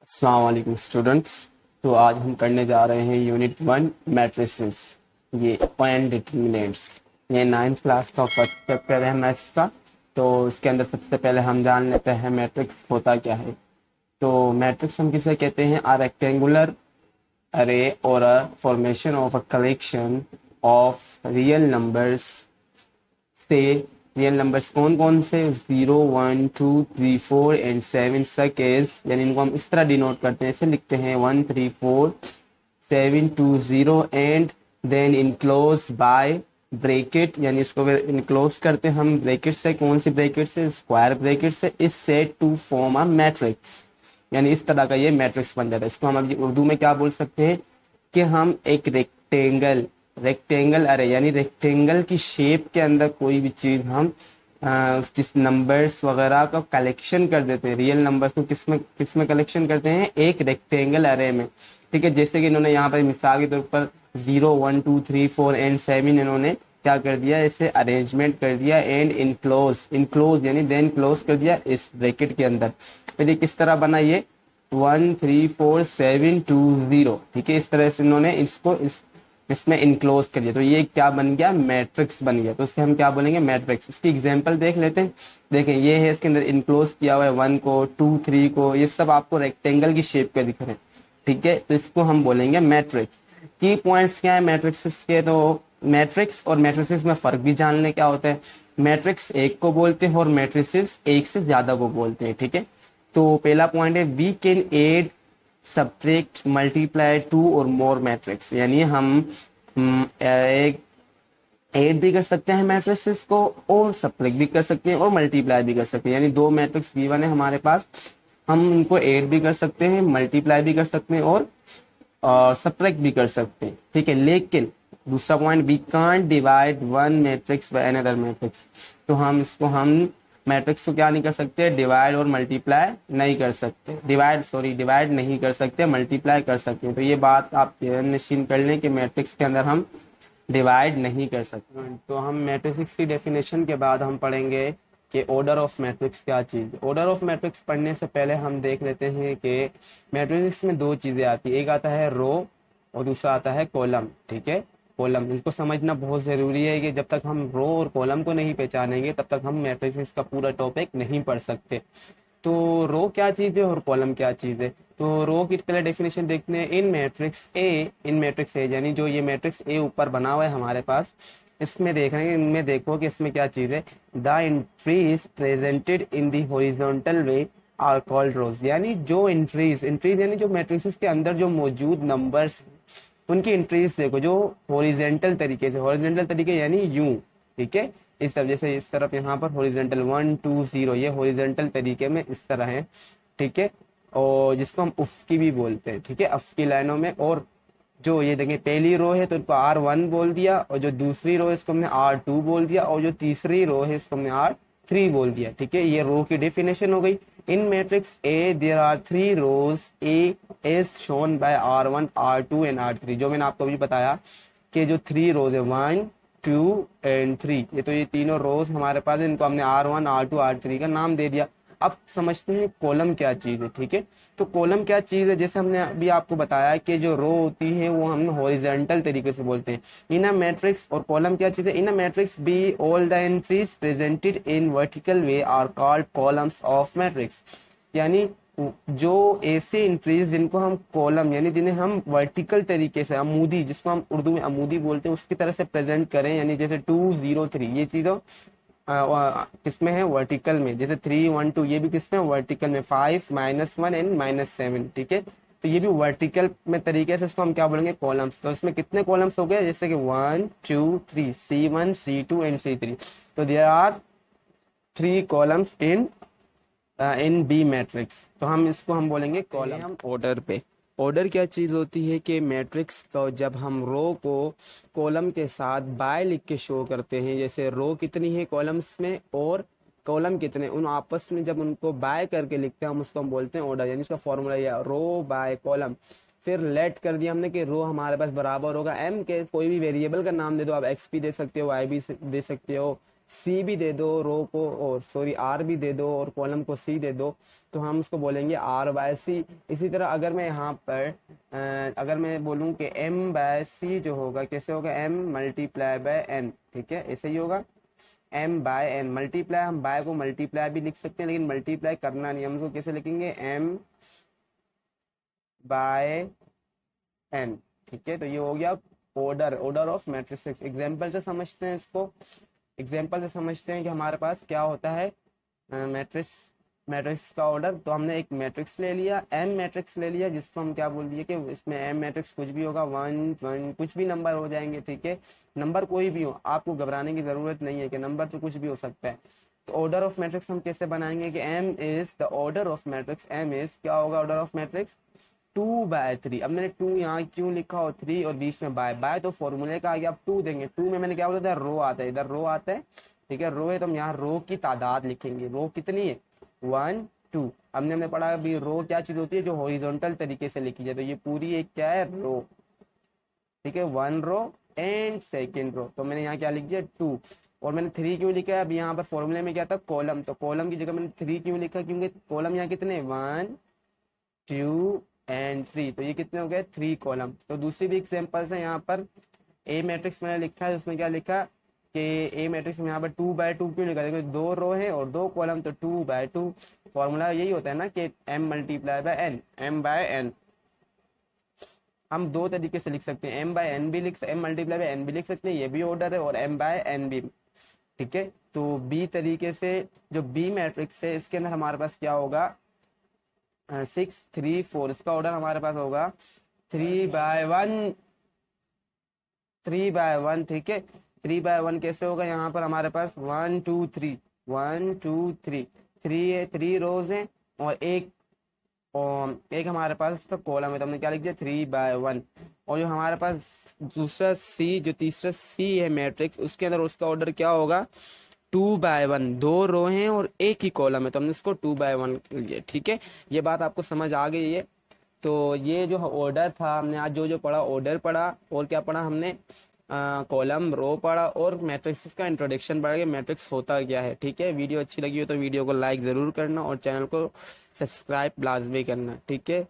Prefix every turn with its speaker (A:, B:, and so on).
A: अस्सलाम वालेकुम स्टूडेंट्स। तो आज हम करने जा रहे हैं यूनिट 1 मैट्रिसेस, ये पॉइंट डिटर्मिनेंट्स। ये 9th क्लास का फर्स्ट चैप्टर है मैथ्स का। तो इसके अंदर सबसे पहले हम जान लेते हैं मैट्रिक्स होता क्या है। तो मैट्रिक्स हम किसे कहते हैं? आ रेक्टेंगुलर अरे और a formation of a collection of real numbers से। रियल नंबर्स कौन कौन से? 0 1 2 3 4 एंड 7 सक एज, यानी इनको हम इस तरह डिनोट करते हैं, ऐसे लिखते हैं 1 3 4 7 2 0 and then enclose by bracket, यानी इसको फिर इनक्लोज करते हैं हम ब्रैकेट से। कौन सी ब्रैकेट से? स्क्वायर ब्रैकेट से। इस set to form a matrix, यानी इस तरह का ये मैट्रिक्स बन जाता है। इसको हम अभी उर्दू में क्या बोल सकते हैं कि हम एक रेक्टेंगल अरे यानी रेक्टेंगल की शेप के अंदर कोई भी चीज हम जिस नंबर्स वगैरह का कलेक्शन कर देते हैं। रियल नंबर्स को किस में कलेक्शन करते हैं? एक रेक्टेंगल अरे में। ठीक है, जैसे कि इन्होंने यहाँ पर मिसाल के तौर पर 0 1 2 3 4 एंड 7 इन्होंने क्या कर दिया, इसे अरेंजमेंट कर दिया एंड इनक्लोज यानी देन क्लोज कर दिया इस ब्रैकेट के अंदर। फिर ये किस तरह बना? ये 1 3 4 7 2 0। ठीक है, इस तरह से इन्होंने इसको इसमें इनक्लोज कर दिया। तो ये क्या बन गया? मैट्रिक्स बन गया। तो इससे हम क्या बोलेंगे? मैट्रिक्स। इसकी एग्जांपल देख लेते हैं। देखें, ये है, इसके अंदर इनक्लोज किया हुआ है 1 को 2 3 को, ये सब आपको रेक्टेंगल की शेप के दिख रहे हैं। ठीक है, तो इसको हम बोलेंगे मैट्रिक्स। की पॉइंट्स क्या है मैट्रिक्स के? तो मैट्रिक्स और मैट्रिसेस में फर्क भी जान ले क्या होता है। मैट्रिक्स एक को बोलते हैं और मैट्रिसेस एक से ज्यादा को बोलते हैं। ठीक है, तो पहला पॉइंट है we can add subtract multiply two or more matrix, यानी हम एक ऐड भी कर सकते हैं मैट्रिसेस को और सब्ट्रैक्ट भी कर सकते हैं और मल्टीप्लाई भी कर सकते हैं। यानी दो मैट्रिक्स गिवन है हमारे पास, हम इनको ऐड भी कर सकते हैं, मल्टीप्लाई भी कर सकते हैं और सब्ट्रैक्ट भी कर सकते हैं। ठीक है, लेकिन दूसरा point, we can't divide one matrix by another matrix. तो हम मैट्रिक्स को क्या नहीं कर सकते? डिवाइड और मल्टीप्लाई नहीं कर सकते। डिवाइड नहीं कर सकते, मल्टीप्लाई कर सकते हैं। तो ये बात आप निश्चित कर लें कि मैट्रिक्स के अंदर हम डिवाइड नहीं कर सकते। तो हम मैट्रिक्स की डेफिनेशन के बाद हम पढ़ेंगे कि ऑर्डर ऑफ मैट्रिक्स क्या चीज है। ऑर्डर ऑफ मैट्रिक्स पढ़ने से पहले हम देख लेते हैं कि मैट्रिक्स में दो चीजें आती है, एक आता है रो और दूसरा आता है कॉलम। ठीक है, कॉलम इसको समझना बहुत जरूरी है कि जब तक हम रो और कॉलम को नहीं पहचानेंगे तब तक हम मैट्रिक्स का पूरा टॉपिक नहीं पढ़ सकते। तो रो क्या चीज है और कॉलम क्या चीज है? तो रो की पहले डेफिनेशन देखते हैं। इन मैट्रिक्स ए यानी जो ये मैट्रिक्स ए ऊपर बना हुआ है हमारे पास, इसमें देख रहे हैं, इनमें देखो कि इसमें क्या चीज है। The entries presented in the horizontal way are called rows, यानी जो एंट्रीज यानी जो मैट्रिक्स के अंदर जो मौजूद नंबर्स उनकी एंट्रीज देखो जो हॉरिजॉन्टल तरीके यानी यूं। ठीक है, इस तरफ, जैसे इस तरफ यहाँ पर हॉरिजॉन्टल 1 2 0, ये हॉरिजॉन्टल तरीके में इस तरह है। ठीक है, और जिसको हम उफ्की भी बोलते हैं। ठीक है, अफ्की लाइनों में। और जो ये देखें, पहली रो है तो इसको R1 बोल दिया, और जो दूसरी रो है इसको हमने R2 बोल दिया, और जो तीसरी रो है इसको हमने R3 बोल दिया। ठीक है, ये रो की डेफिनेशन हो गई। In matrix A there are 3 rows A is shown by R1 R2 and R3। जो मैंने आपको अभी बताया कि जो 3 रोज है 1 2 एंड 3, ये तो ये तीनों रोज हमारे पास है, इनको हमने R1 R2 R3 का नाम दे दिया। अब समझते हैं कॉलम क्या चीज है। ठीक है, तो कॉलम क्या चीज है? जैसे हमने अभी आपको बताया कि जो रो होती है वो हम हॉरिजॉन्टल तरीके से बोलते हैं इन अ मैट्रिक्स। और कॉलम क्या चीज है? In a matrix B all the entries presented in vertical way are called columns of matrix, यानी जो ऐसे एंट्रीज जिनको हम कॉलम यानी जिन्हें हम वर्टिकल तरीके से अमूदी, जिसको हम उर्दू में अमूदी बोलते हैं, उसकी तरह से प्रेजेंट करें, यानी जैसे 2 0 3 ये चीजों किसमें है? वर्टिकल में। जैसे 3 1 2 ये भी किसमें? वर्टिकल में। 5 -1 एंड -7। ठीक है, तो ये भी वर्टिकल में तरीके से इसको हम क्या बोलेंगे? कॉलम्स। तो इसमें कितने कॉलम्स हो गए? जैसे कि 1 2 3 C1 C2 एंड C3। तो there are 3 columns in B matrix. तो हम बोलेंगे कॉलम। हम ऑर्डर पे, ऑर्डर क्या चीज होती है कि मैट्रिक्स को जब हम रो को कॉलम के साथ बाय लिख के शो करते हैं, जैसे रो कितनी है कॉलम्स में और कॉलम कितने, उन आपस में जब उनको बाय करके लिखते हैं हम बोलते हैं ऑर्डर। यानी इसका फॉर्मूला यह रो बाय कॉलम। फिर लेट कर दिया हमने कि रो हमारे पास बराबर होगा एम के, कोई भी वेरिएबल का नाम दे दो, आप एक्स भी दे सकते हो, वाई भी दे सकते हो, सी भी दे दो रो को, और सॉरी आर भी दे दो और कॉलम को सी दे दो, तो हम उसको बोलेंगे आर बाय सी। इसी तरह अगर मैं यहाँ पर अगर मैं बोलूँ कि एम बाय सी जो होगा कैसे होगा, एम मल्टीप्लाई बाय एन, ठीक है, ऐसे ही होगा एम बाय एन। मल्टीप्लाई, हम बाय को मल्टीप्लाई भी लिख सकते हैं, लेकिन मल्टीप्लाई करना नहीं, हम उसको कैसे लिखेंगे, एम बाय एन, ठीक है। तो ये हो गया ऑर्डर ऑफ मैट्रिसेस। एग्जाम्पल से समझते हैं इसको, एग्जाम्पल से समझते हैं कि हमारे पास क्या होता है मैट्रिक्स का ऑर्डर। तो हमने एक मैट्रिक्स ले लिया, एम मैट्रिक्स ले लिया, जिसको हम क्या बोल दिए कि इसमें एम मैट्रिक्स कुछ भी होगा, वन वन कुछ भी नंबर हो जाएंगे, ठीक है, नंबर कोई भी हो, आपको घबराने की जरूरत नहीं है कि नंबर तो कुछ भी हो सकता है। तो ऑर्डर ऑफ मैट्रिक्स हम कैसे बनाएंगे कि M is the order of matrix, M is क्या होगा ऑर्डर ऑफ मैट्रिक्स 2/3। अब मैंने 2 यहाँ क्यों लिखा और 3 और बीच में बाय तो फॉर्मूले का आगे आप 2 देंगे, 2 में मैंने क्या बोला था, रो आता है, इधर रो आता है, ठीक है, रो है, तो हम यहाँ रो की तादाद लिखेंगे, रो कितनी है 1 2। हमने पढ़ा अभी रो क्या चीज होती है जो हॉरिजॉन्टल तरीके से लिखी जाए, तो ये पूरी एक क्या है रो, ठीक है, 1 रो एंड सेकेंड रो। तो मैंने यहाँ क्या लिख दिया 2, और मैंने 3 क्यों लिखा है, अब यहाँ पर फॉर्मूले में क्या था कॉलम, तो कॉलम की जगह मैंने 3 क्यों लिखा, क्योंकि कॉलम यहाँ कितने 1 2 एंड 3, तो ये कितने हो गए 3 कॉलम। तो दूसरी भी एग्जांपल्स है, यहाँ पर ए मैट्रिक्स मैंने लिखा है, उसमें क्या लिखा कि ए मैट्रिक्स में यहाँ पर 2/2 क्यों लिखा, देखो 2 रो है और 2 कॉलम, तो 2/2। फॉर्मूला यही होता है ना कि M multiply by N, M by N हम 2 तरीके से लिख सकते हैं, एम बाय एन भी एम मल्टीप्लाई बाय एन भी लिख सकते हैं, ये भी ऑर्डर है, और एम बाय एन भी, ठीक है। तो बी तरीके से जो बी मैट्रिक्स है इसके अंदर हमारे पास क्या होगा 6 3 4, इसका ऑर्डर हमारे पास होगा 3/1, 3/1, ठीक है। 3/1 कैसे होगा, यहाँ पर हमारे पास 1 2 3 1 2 3 3 है, 3 रोज है और एक हमारे पास इसका कॉलम है, तो हमने क्या लिख दिया 3/1। और जो हमारे पास दूसरा सी, जो तीसरा सी है मैट्रिक्स, उसके अंदर उसका ऑर्डर क्या होगा 2/1, 2 रो हैं और एक ही कॉलम है, तो हमने इसको 2/1 लिया, ठीक है। ये बात आपको समझ आ गई है। तो ये जो ऑर्डर था, हमने आज जो पढ़ा ऑर्डर पढ़ा, और क्या पढ़ा हमने कॉलम रो पढ़ा, और मैट्रिक्स का इंट्रोडक्शन पढ़ा कि मैट्रिक्स होता क्या है, ठीक है। वीडियो अच्छी लगी हो तो वीडियो को लाइक जरूर करना और चैनल को सब्सक्राइब लाजमी करना, ठीक है।